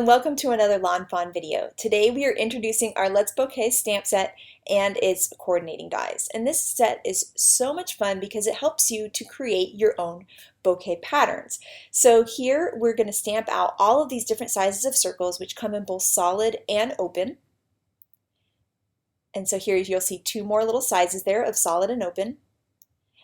and welcome to another Lawn Fawn video. Today we are introducing our Let's Bokeh stamp set and its coordinating dies. And this set is so much fun because it helps you to create your own bouquet patterns. So here we're going to stamp out all of these different sizes of circles, which come in both solid and open. And so here you'll see two more little sizes there of solid and open.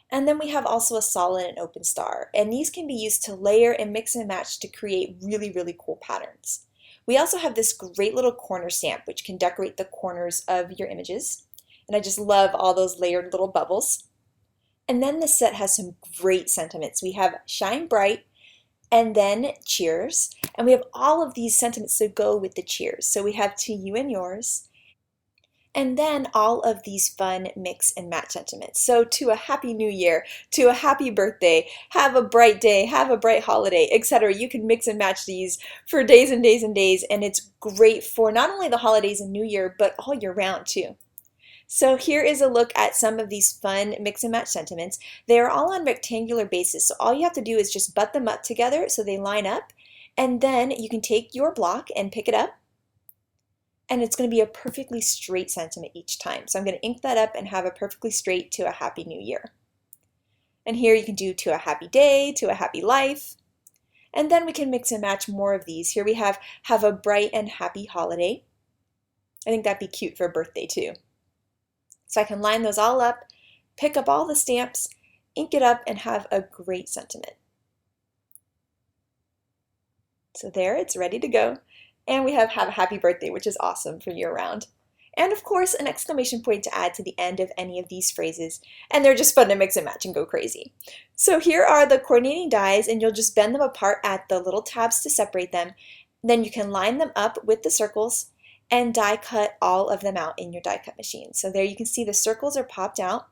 And then we have also a solid and open star, and these can be used to layer and mix and match to create really cool patterns. We also have this great little corner stamp which can decorate the corners of your images, and I just love all those layered little bubbles. And then this set has some great sentiments. We have shine bright and then cheers, and we have all of these sentiments that go with the cheers. So we have to you and yours, and then all of these fun mix and match sentiments. So to a happy new year, to a happy birthday, have a bright day, have a bright holiday, etc. You can mix and match these for days and days and days, and it's great for not only the holidays and New Year, but all year round too. So here is a look at some of these fun mix and match sentiments. They are all on rectangular bases, so all you have to do is just butt them up together so they line up, and then you can take your block and pick it up, and it's going to be a perfectly straight sentiment each time. So I'm going to ink that up and have a perfectly straight to a happy new year. And here you can do to a happy day, to a happy life. And then we can mix and match more of these. Here we have a bright and happy holiday. I think that'd be cute for a birthday too. So I can line those all up, pick up all the stamps, ink it up, and have a great sentiment. So there, it's ready to go. And we have a happy birthday, which is awesome for year round. And of course, an exclamation point to add to the end of any of these phrases. And they're just fun to mix and match and go crazy. So here are the coordinating dies, and you'll just bend them apart at the little tabs to separate them. Then you can line them up with the circles and die cut all of them out in your die cut machine. So there you can see the circles are popped out.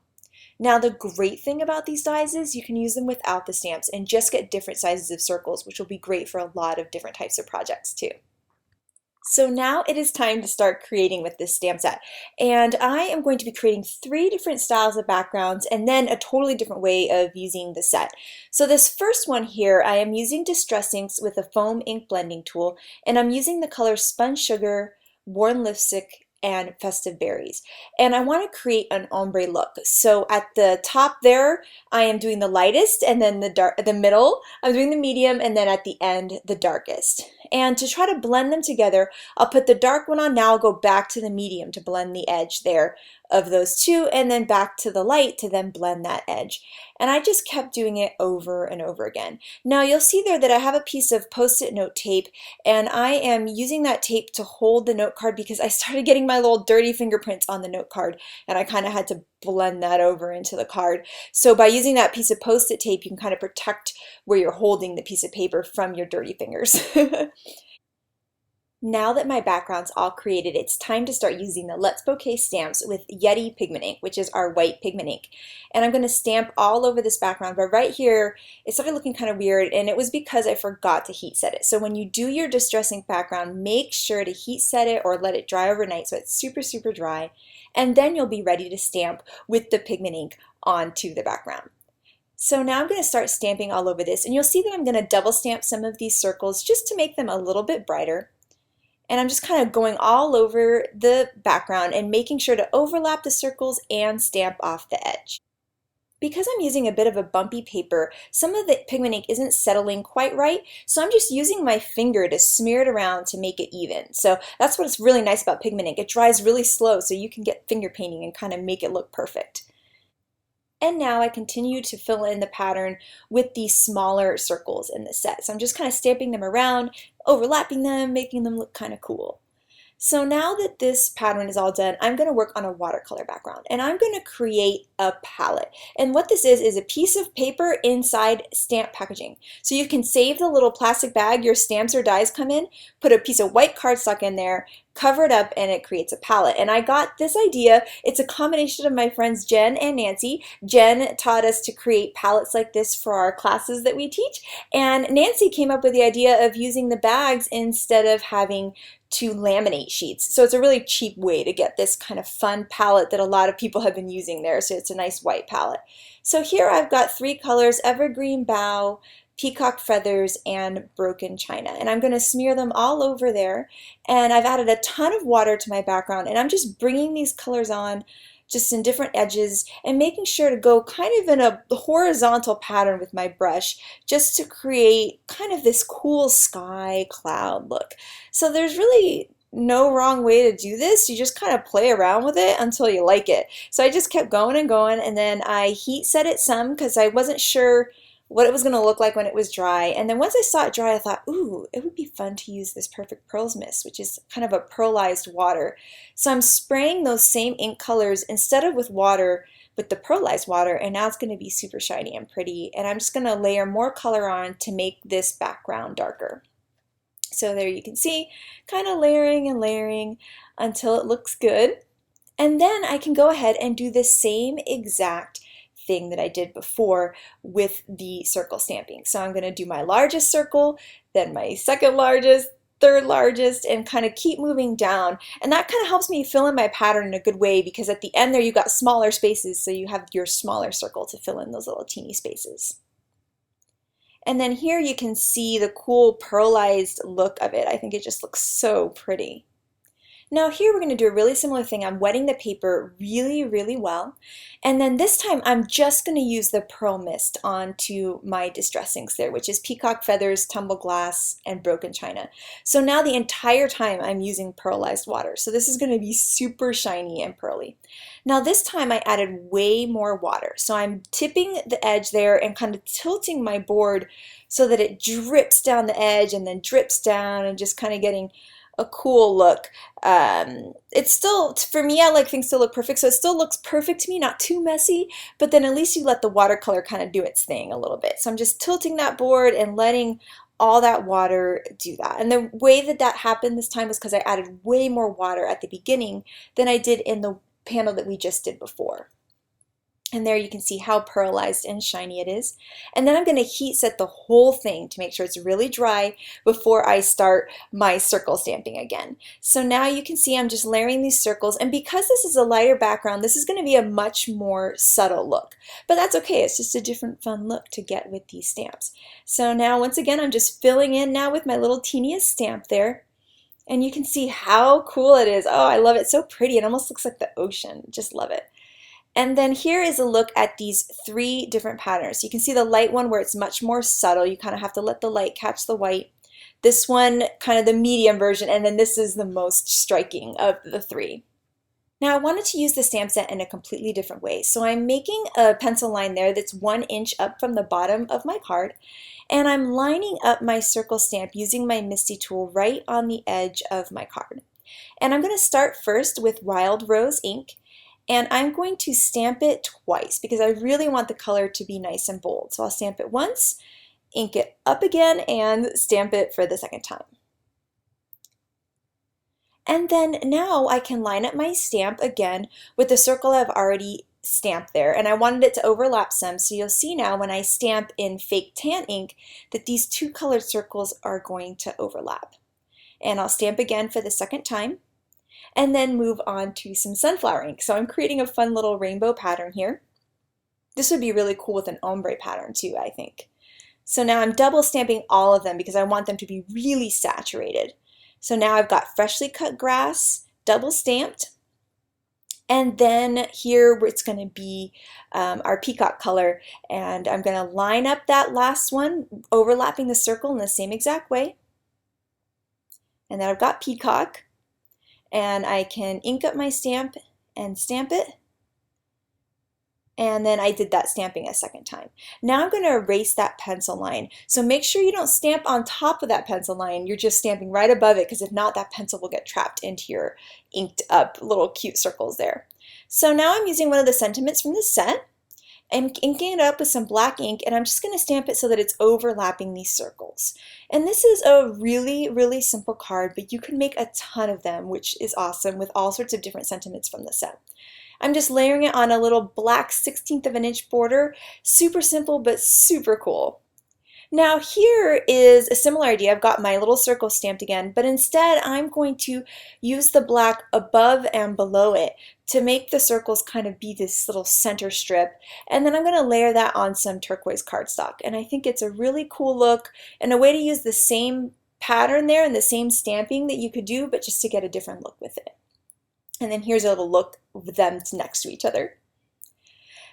Now the great thing about these dies is you can use them without the stamps and just get different sizes of circles, which will be great for a lot of different types of projects too. So now it is time to start creating with this stamp set, and I am going to be creating 3 different styles of backgrounds and then a totally different way of using the set. So this first one here, I am using Distress Inks with a foam ink blending tool, and I'm using the colors Spun Sugar, Worn Lipstick, and Festive Berries. And I want to create an ombre look. So at the top there, I am doing the lightest, and then the middle, I'm doing the medium, and then at the end, the darkest. And to try to blend them together, I'll put the dark one on now, I'll go back to the medium to blend the edge there of those two, and then back to the light to then blend that edge. And I just kept doing it over and over again. Now you'll see there that I have a piece of Post-it note tape, and I am using that tape to hold the note card because I started getting my little dirty fingerprints on the note card, and I kind of had to blend that over into the card. So by using that piece of Post-it tape, you can kind of protect where you're holding the piece of paper from your dirty fingers. Now that my background's all created, it's time to start using the Let's Bokeh stamps with Yeti pigment ink, which is our white pigment ink. And I'm going to stamp all over this background, but right here, it started looking kind of weird, and it was because I forgot to heat set it. So when you do your Distress Ink background, make sure to heat set it or let it dry overnight so it's super dry, and then you'll be ready to stamp with the pigment ink onto the background. So now I'm going to start stamping all over this, and you'll see that I'm going to double stamp some of these circles just to make them a little bit brighter. And I'm just kind of going all over the background and making sure to overlap the circles and stamp off the edge. Because I'm using a bit of a bumpy paper, some of the pigment ink isn't settling quite right, so I'm just using my finger to smear it around to make it even. So that's what's really nice about pigment ink. It dries really slow, so you can get finger painting and kind of make it look perfect. And now I continue to fill in the pattern with these smaller circles in the set. So I'm just kind of stamping them around, overlapping them, making them look kind of cool. So now that this pattern is all done, I'm going to work on a watercolor background, and I'm going to create a palette. And what this is a piece of paper inside stamp packaging. So you can save the little plastic bag your stamps or dies come in, put a piece of white cardstock in there, cover it up, and it creates a palette. And I got this idea. It's a combination of my friends Jen and Nancy. Jen taught us to create palettes like this for our classes that we teach, and Nancy came up with the idea of using the bags instead of having to laminate sheets. So it's a really cheap way to get this kind of fun palette that a lot of people have been using there. So it's a nice white palette. So here I've got 3 colors: Evergreen Bough, peacock feathers, and broken china. And I'm going to smear them all over there. And I've added a ton of water to my background, and I'm just bringing these colors on just in different edges and making sure to go kind of in a horizontal pattern with my brush just to create kind of this cool sky cloud look. So there's really no wrong way to do this. You just kind of play around with it until you like it. So I just kept going and going, and then I heat set it some because I wasn't sure what it was going to look like when it was dry. And then once I saw it dry, I thought, ooh, it would be fun to use this Perfect Pearls mist, which is kind of a pearlized water. So I'm spraying those same ink colors instead of with water, with the pearlized water, and now it's going to be super shiny and pretty. And I'm just going to layer more color on to make this background darker. So there you can see, kind of layering and layering until it looks good. And then I can go ahead and do the same exact thing that I did before with the circle stamping. So I'm going to do my largest circle, then my second largest, third largest, and kind of keep moving down. And that kind of helps me fill in my pattern in a good way, because at the end there you got smaller spaces, so you have your smaller circle to fill in those little teeny spaces. And then here you can see the cool pearlized look of it. I think it just looks so pretty. Now here we're going to do a really similar thing. I'm wetting the paper really, really well. And then this time I'm just going to use the pearl mist onto my distress inks there, which is peacock feathers, tumble glass, and broken china. So now the entire time I'm using pearlized water. So this is going to be super shiny and pearly. Now this time I added way more water. So I'm tipping the edge there and kind of tilting my board so that it drips down the edge and then drips down, and just kind of getting a cool look. It's still, for me, I like things to look perfect, so it still looks perfect to me, not too messy, but then at least you let the watercolor kind of do its thing a little bit. So I'm just tilting that board and letting all that water do that. And the way that that happened this time was because I added way more water at the beginning than I did in the panel that we just did before. And there you can see how pearlized and shiny it is. And then I'm going to heat set the whole thing to make sure it's really dry before I start my circle stamping again. So now you can see I'm just layering these circles, and because this is a lighter background, this is going to be a much more subtle look. But that's okay, it's just a different fun look to get with these stamps. So now once again I'm just filling in now with my little teeniest stamp there. And you can see how cool it is. Oh, I love it, so pretty. It almost looks like the ocean. Just love it. And then here is a look at these three different patterns. You can see the light one where it's much more subtle. You kind of have to let the light catch the white. This one, kind of the medium version, and then this is the most striking of the three. Now I wanted to use the stamp set in a completely different way. So I'm making a pencil line there that's 1 inch up from the bottom of my card. And I'm lining up my circle stamp using my Misti tool right on the edge of my card. And I'm going to start first with Wild Rose ink. And I'm going to stamp it twice because I really want the color to be nice and bold. So I'll stamp it once, ink it up again, and stamp it for the second time. And then now I can line up my stamp again with the circle I've already stamped there. And I wanted it to overlap some, so you'll see now when I stamp in fake tan ink that these two colored circles are going to overlap. And I'll stamp again for the second time, and then move on to some sunflower ink. So I'm creating a fun little rainbow pattern here. This would be really cool with an ombre pattern too, I think. So now I'm double stamping all of them because I want them to be really saturated. So now I've got freshly cut grass, double stamped, and then here it's going to be our peacock color, and I'm going to line up that last one, overlapping the circle in the same exact way. And then I've got peacock. And I can ink up my stamp and stamp it. And then I did that stamping a second time. Now I'm going to erase that pencil line. So make sure you don't stamp on top of that pencil line. You're just stamping right above it, because if not, that pencil will get trapped into your inked up little cute circles there. So now I'm using one of the sentiments from the set. I'm inking it up with some black ink, and I'm just going to stamp it so that it's overlapping these circles. And this is a really, really simple card, but you can make a ton of them, which is awesome, with all sorts of different sentiments from the set. I'm just layering it on a little black 1/16 of an inch border. Super simple, but super cool. Now here is a similar idea. I've got my little circle stamped again, but instead I'm going to use the black above and below it to make the circles kind of be this little center strip. And then I'm going to layer that on some turquoise cardstock. And I think it's a really cool look and a way to use the same pattern there and the same stamping that you could do, but just to get a different look with it. And then here's a little look with them next to each other.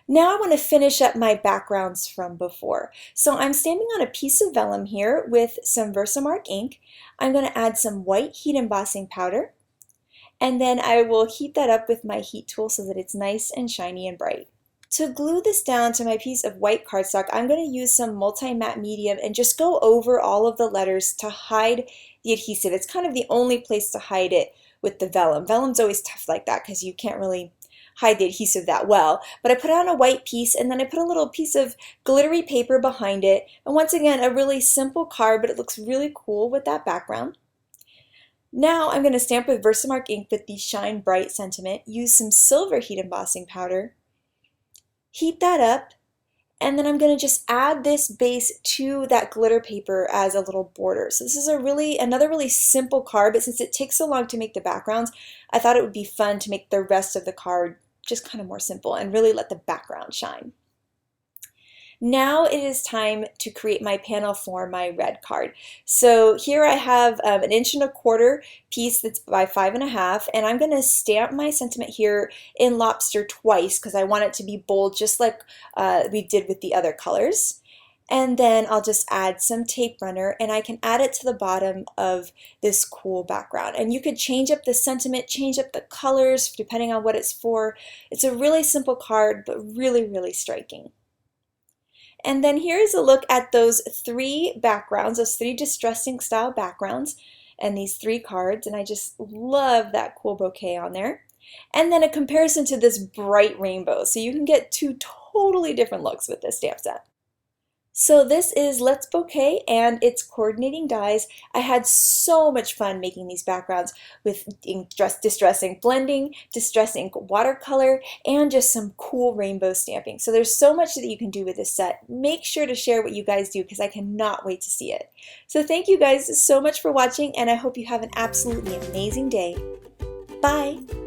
Now I want to finish up my backgrounds from before. So I'm stamping on a piece of vellum here with some Versamark ink. I'm going to add some white heat embossing powder, and then I will heat that up with my heat tool so that it's nice and shiny and bright. To glue this down to my piece of white cardstock, I'm going to use some multi-matte medium and just go over all of the letters to hide the adhesive. It's kind of the only place to hide it with the vellum. Vellum's always tough like that because you can't really hide the adhesive that well. But I put it on a white piece and then I put a little piece of glittery paper behind it. And once again, a really simple card, but it looks really cool with that background. Now I'm going to stamp with Versamark ink with the Shine Bright sentiment, use some silver heat embossing powder, heat that up, and then I'm going to just add this base to that glitter paper as a little border. So this is another really simple card, but since it takes so long to make the backgrounds, I thought it would be fun to make the rest of the card just kind of more simple and really let the background shine. Now it is time to create my panel for my red card. So here I have an 1.25 inch piece that's by 5.5, and I'm going to stamp my sentiment here in lobster twice because I want it to be bold just like we did with the other colors. And then I'll just add some tape runner and I can add it to the bottom of this cool background. And you could change up the sentiment, change up the colors depending on what it's for. It's a really simple card, but really, really striking. And then here's a look at those 3 backgrounds, those 3 distressing style backgrounds and these 3 cards. And I just love that cool bouquet on there. And then a comparison to this bright rainbow. So you can get 2 totally different looks with this stamp set. So this is Let's Bokeh and its coordinating dies. I had so much fun making these backgrounds with distress ink blending, distress ink watercolor, and just some cool rainbow stamping. So there's so much that you can do with this set. Make sure to share what you guys do because I cannot wait to see it. So thank you guys so much for watching, and I hope you have an absolutely amazing day. Bye!